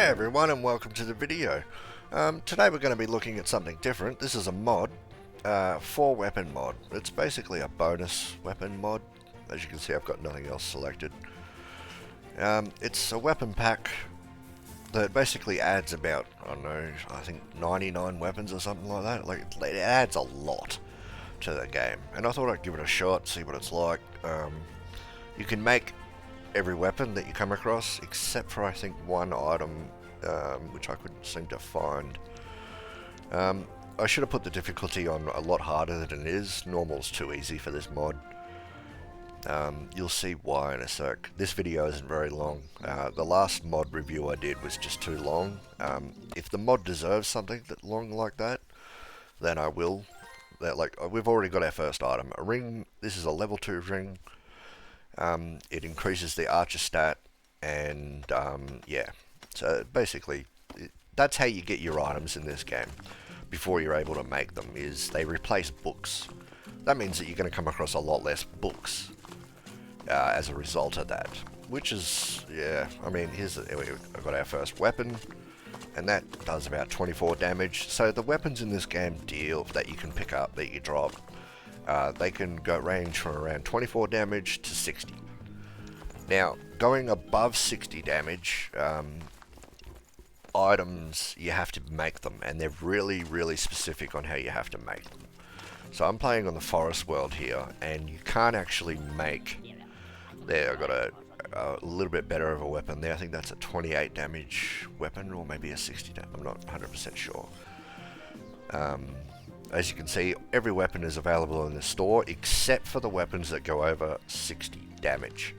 Hey everyone, and welcome to the video. Today we're going to be looking at something different. This is a mod, 4-weapon mod. It's basically a bonus weapon mod. As you can see, I've got nothing else selected. It's a weapon pack that basically adds about, I don't know, I think 99 weapons or something like that. Like, it adds a lot to the game, and I thought I'd give it a shot, see what it's like. You can make every weapon that you come across, except for I think one item, which I couldn't seem to find. I should have put the difficulty on a lot harder than it is. Normal's too easy for this mod. You'll see why in a sec. This video isn't very long. The last mod review I did was just too long. If the mod deserves something that long like that, then I will. We've already got our first item, a ring. This is a level 2 ring. It increases the archer stat, and yeah, so basically that's how you get your items in this game before you're able to make them, is they replace books. That means that you're going to come across a lot less books as a result of that, which is, yeah, I mean, I've got our first weapon, and that does about 24 damage. So the weapons in this game that you can pick up, that you drop, they can range from around 24 damage to 60. Now, going above 60 damage, items, you have to make them, and they're really, really specific on how you have to make them. So I'm playing on the forest world here, and you can't actually make... There, I've got a little bit better of a weapon there. I think that's a 28 damage weapon, or maybe a 60 damage. I'm not 100% sure. As you can see, every weapon is available in the store, except for the weapons that go over 60 damage.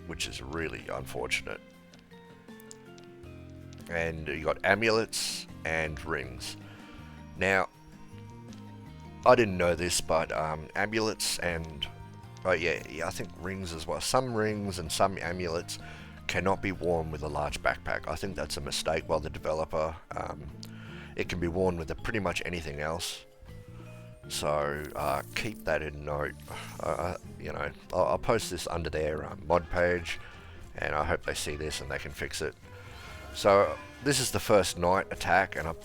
Which is really unfortunate. And you got amulets and rings. Now, I didn't know this, but amulets and... Oh yeah, I think rings as well. Some rings and some amulets cannot be worn with a large backpack. I think that's a mistake by the developer. It can be worn with pretty much anything else. So keep that in note. I'll post this under their mod page, and I hope they see this and they can fix it. So this is the first night attack, and I've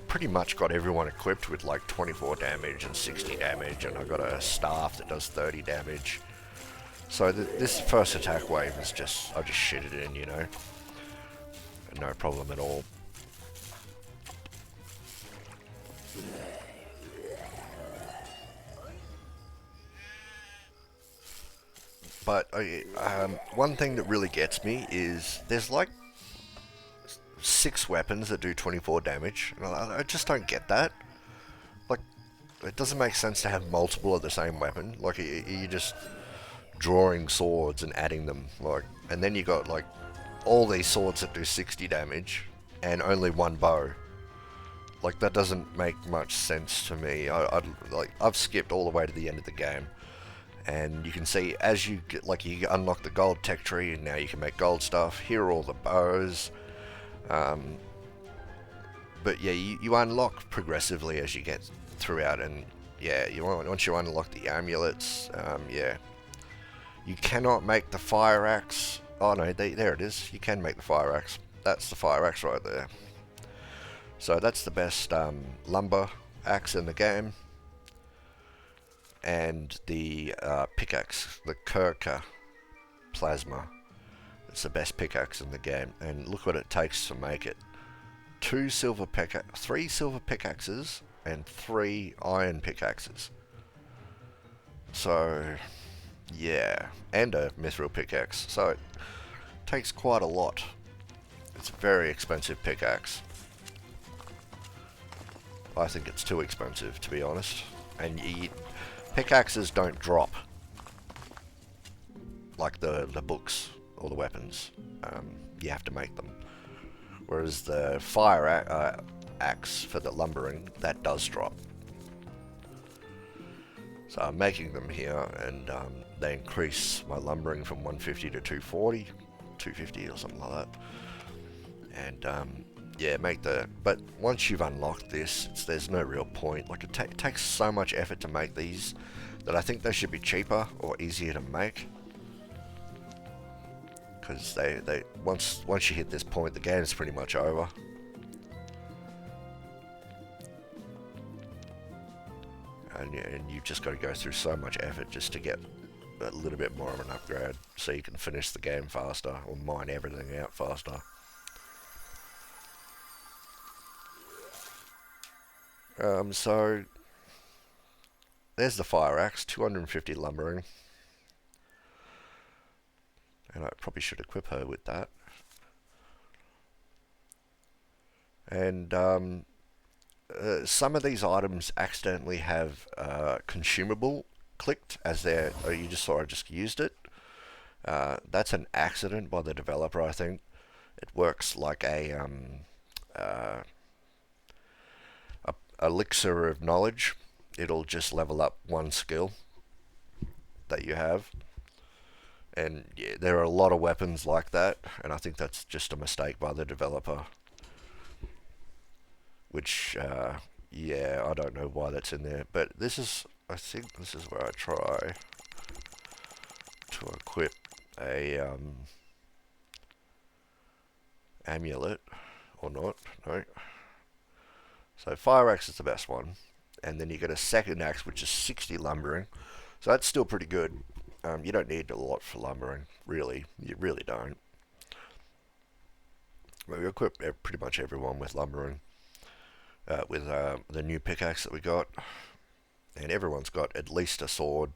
pretty much got everyone equipped with like 24 damage and 60 damage, and I've got a staff that does 30 damage. So this first attack wave is just, I just shit it in, you know. No problem at all. But one thing that really gets me is there's like 6 weapons that do 24 damage. And I just don't get that. Like, it doesn't make sense to have multiple of the same weapon. Like, you're just drawing swords and adding them. Like, and then you got like all these swords that do 60 damage and only one bow. Like, that doesn't make much sense to me. I've skipped all the way to the end of the game. And you can see as you get, you unlock the gold tech tree, and now you can make gold stuff. Here are all the bows. But yeah, you unlock progressively as you get throughout, and yeah, once you unlock the amulets, yeah. You cannot make the fire axe. Oh no, there it is. You can make the fire axe. That's the fire axe right there. So that's the best lumber axe in the game. And the pickaxe, the Kirka Plasma. It's the best pickaxe in the game, and look what it takes to make it. 3 silver pickaxes and 3 iron pickaxes. So, yeah, and a mithril pickaxe. So it takes quite a lot. It's a very expensive pickaxe. I think it's too expensive, to be honest. And pickaxes don't drop like the books or the weapons. You have to make them. Whereas the fire axe for the lumbering, that does drop. So I'm making them here, and they increase my lumbering from 150 to 240, 250 or something like that. And yeah, but once you've unlocked this, there's no real point. Like, it takes so much effort to make these that I think they should be cheaper or easier to make. because they once you hit this point, the game's pretty much over. And you've just got to go through so much effort just to get a little bit more of an upgrade, so you can finish the game faster or mine everything out faster. So there's the fire axe, 250 lumbering, and I probably should equip her with that. And some of these items accidentally have consumable clicked as they're, or you just sort of just used it. That's an accident by the developer, I think. It works like a elixir of knowledge. It'll just level up one skill that you have. And yeah, there are a lot of weapons like that, and I think that's just a mistake by the developer. Which, yeah, I don't know why that's in there. But this is, I think this is where I try to equip a amulet, or not, no. So fire axe is the best one, and then you get a second axe which is 60 lumbering, so that's still pretty good. You don't need a lot for lumbering, really, you really don't. But we equip pretty much everyone with lumbering, with the new pickaxe that we got, and everyone's got at least a sword.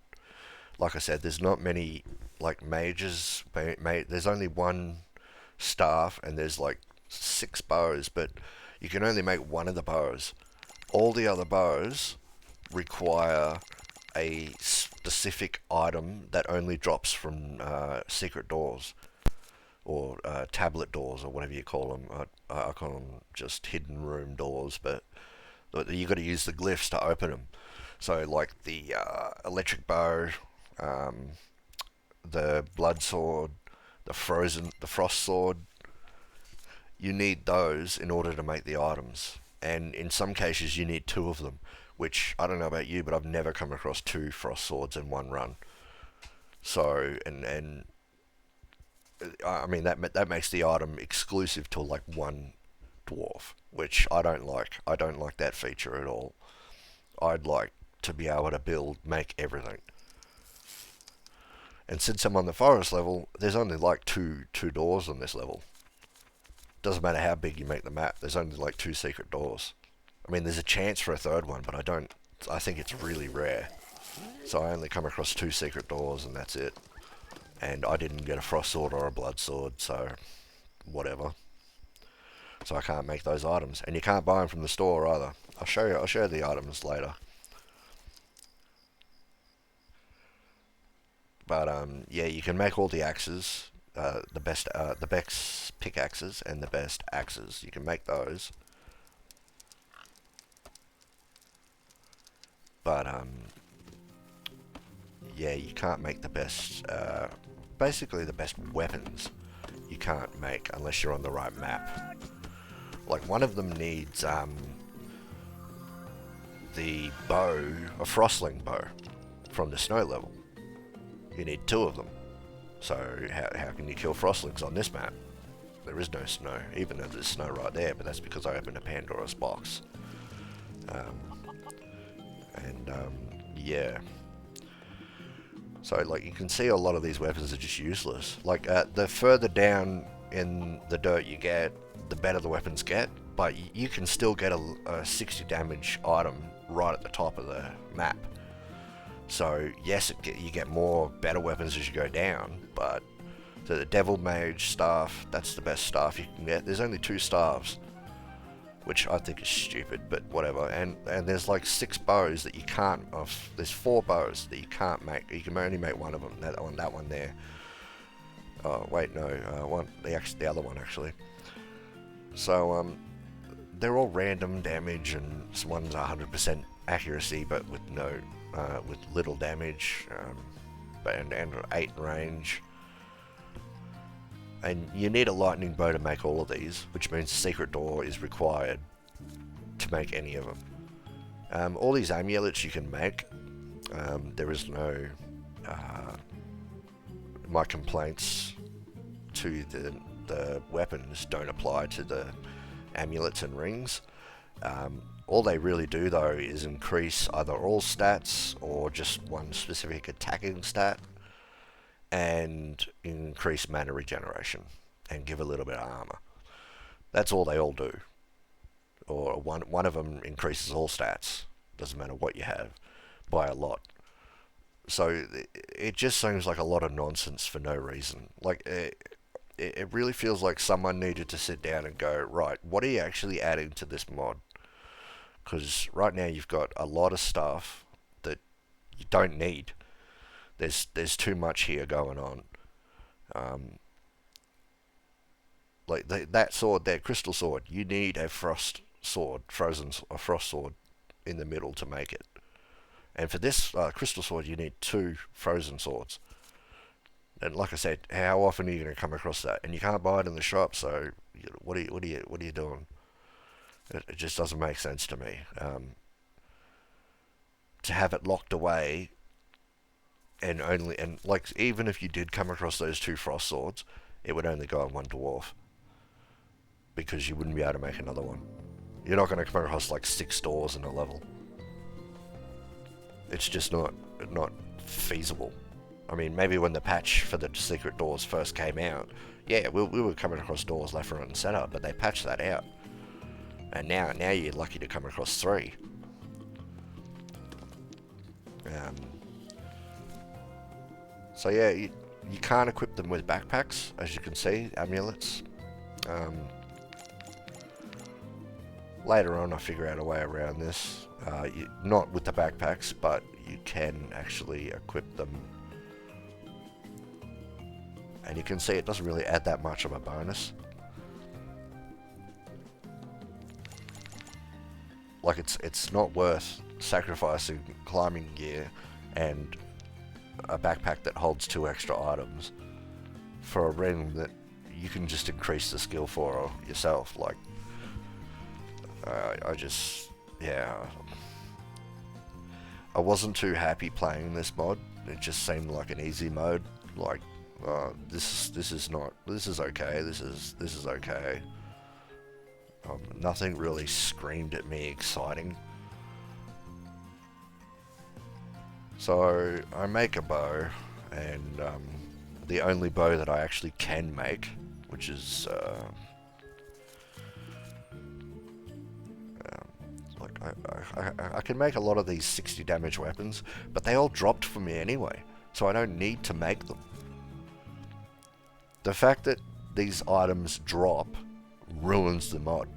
Like I said, there's not many like mages, there's only one staff and there's like 6 bows, but you can only make one of the bows. All the other bows require a specific item that only drops from secret doors, or tablet doors, or whatever you call them. I call them just hidden room doors, but you got to use the glyphs to open them. So like the electric bow, the blood sword, the frost sword, you need those in order to make the items. And in some cases you need 2 of them, which I don't know about you, but I've never come across 2 frost swords in one run. So, and I mean that makes the item exclusive to like one dwarf, which I don't like. I don't like that feature at all. I'd like to be able to make everything. And since I'm on the forest level, there's only like two doors on this level. Doesn't matter how big you make the map, there's only like 2 secret doors. I mean, there's a chance for a third one, but I think it's really rare. So I only come across 2 secret doors and that's it. And I didn't get a frost sword or a blood sword, so whatever. So I can't make those items, and you can't buy them from the store either. I'll show you the items later. But yeah, you can make all the axes, the best pickaxes and the best axes. You can make those. But yeah, you can't make the best, basically the best weapons you can't make unless you're on the right map. Like one of them needs the bow, a frostling bow from the snow level. You need 2 of them. So how can you kill frostlings on this map? There is no snow, even though there's snow right there, but that's because I opened a Pandora's box. Yeah. So like you can see a lot of these weapons are just useless. Like the further down in the dirt you get, the better the weapons get, but you can still get a 60 damage item right at the top of the map. So yes, you get more better weapons as you go down, but so the Devil Mage staff, that's the best staff you can get. There's only 2 staffs, which I think is stupid, but whatever. And there's like 6 bows that you can't. There's 4 bows that you can't make. You can only make one of them. That one there. Oh wait, no, the other one actually. So they're all random damage, and one's 100% accuracy, but with with little damage, and 8 range. And you need a lightning bow to make all of these, which means a secret door is required to make any of them. All these amulets you can make. There is no my complaints to the weapons don't apply to the amulets and rings. All they really do though is increase either all stats or just one specific attacking stat, and increase mana regeneration and give a little bit of armor. That's all they all do. Or one of them increases all stats. Doesn't matter what you have, by a lot. So it just seems like a lot of nonsense for no reason. Like it really feels like someone needed to sit down and go, right, what are you actually adding to this mod? Because right now you've got a lot of stuff that you don't need. There's too much here going on. Like that sword, that crystal sword, you need a frost sword, a frost sword in the middle to make it. And for this crystal sword, you need 2 frozen swords. And like I said, how often are you going to come across that? And you can't buy it in the shop, so what are you doing? It just doesn't make sense to me. To have it locked away, and like even if you did come across those 2 frost swords, it would only go on 1 dwarf, because you wouldn't be able to make another one. You're not going to come across like 6 doors in a level. It's just not feasible. I mean, maybe when the patch for the secret doors first came out, yeah, we were coming across doors left, right, and center, but they patched that out. And now you're lucky to come across 3. So yeah, you can't equip them with backpacks, as you can see, amulets. Later on, I figure out a way around this. Not with the backpacks, but you can actually equip them. And you can see it doesn't really add that much of a bonus. Like it's not worth sacrificing climbing gear and a backpack that holds 2 extra items for a ring that you can just increase the skill for yourself. Like, I wasn't too happy playing this mod. It just seemed like an easy mode. Like, this is okay. This is okay. Nothing really screamed at me exciting. So I make a bow, and the only bow that I actually can make, which is like I can make a lot of these 60 damage weapons, but they all dropped for me anyway, so I don't need to make them. The fact that these items drop ruins the mod.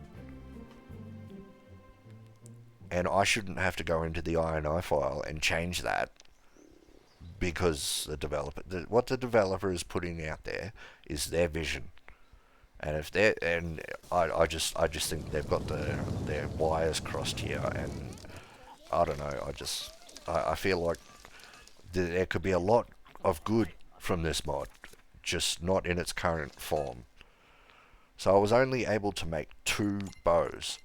And I shouldn't have to go into the INI file and change that, because what the developer is putting out there is their vision. And if I just think they've got their wires crossed here, and I don't know, I feel like there could be a lot of good from this mod, just not in its current form. So I was only able to make 2 bows.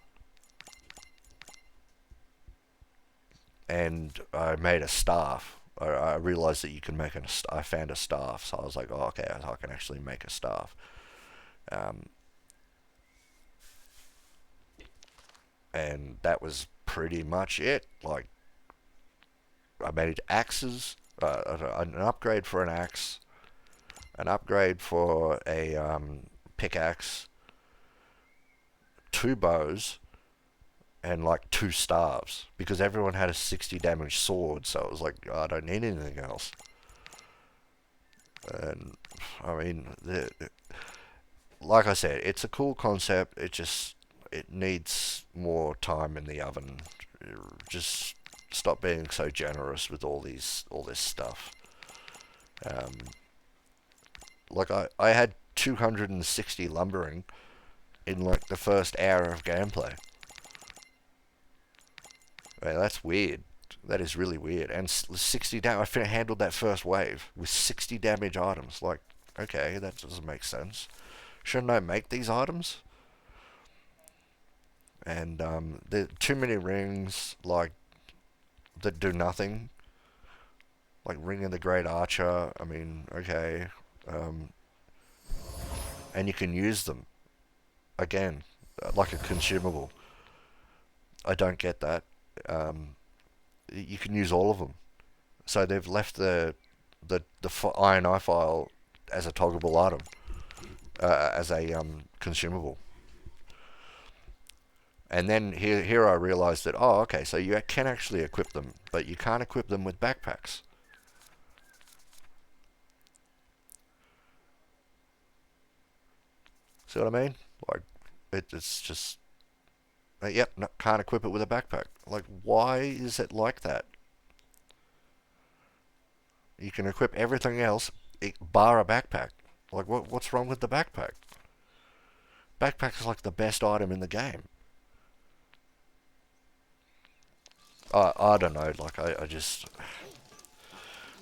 And I made a staff. I realized that you can make I found a staff, so I was like, oh, okay, I can actually make a staff. And that was pretty much it. Like, I made axes, an upgrade for an axe, an upgrade for a pickaxe, 2 bows, and like 2 staves, because everyone had a 60 damage sword, so it was like, oh, I don't need anything else. And I mean, like I said, it's a cool concept. It needs more time in the oven. Just stop being so generous with all this stuff. Like I had 260 lumbering in like the first hour of gameplay. Man, that's weird. That is really weird. And 60 damage. I handled that first wave with 60 damage items. Like, okay, that doesn't make sense. Shouldn't I make these items? And there are too many rings, like, that do nothing. Like Ring of the Great Archer. I mean, okay. and you can use them again like a consumable. I don't get that. You can use all of them. So they've left the INI file as a toggleable item, as a consumable. And then here I realized that, oh, okay, so you can actually equip them, but you can't equip them with backpacks. See what I mean? Like, it's just, yep, no, can't equip it with a backpack. Like, why is it like that? You can equip everything else, bar a backpack. Like, what's wrong with the backpack? Backpack is like the best item in the game. I don't know, like, I just...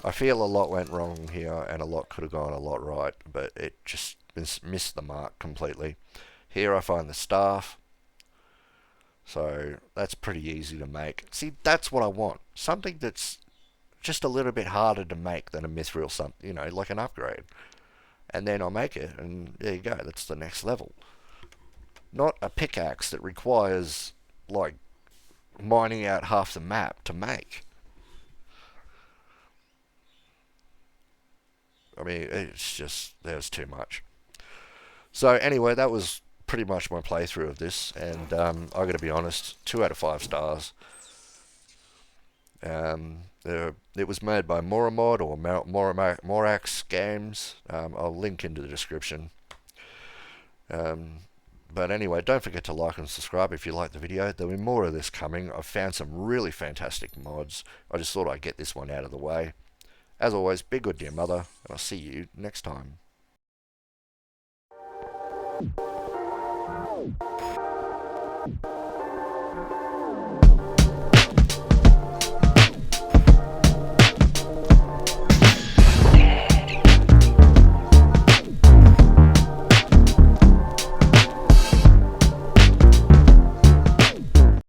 I feel a lot went wrong here, and a lot could have gone a lot right, but it just missed the mark completely. Here I find the staff, so that's pretty easy to make. See, that's what I want. Something that's just a little bit harder to make than a mithril, something, you know, like an upgrade. And then I'll make it, and there you go, that's the next level. Not a pickaxe that requires, like, mining out half the map to make. I mean, it's just, there's too much. So anyway, that was pretty much my playthrough of this, and I got to be honest, 2 out of 5 stars. It was made by Moramod or Morax Games. I'll link into the description. But anyway, don't forget to like and subscribe if you like the video. There'll be more of this coming. I've found some really fantastic mods. I just thought I'd get this one out of the way. As always, be good to your mother, and I'll see you next time.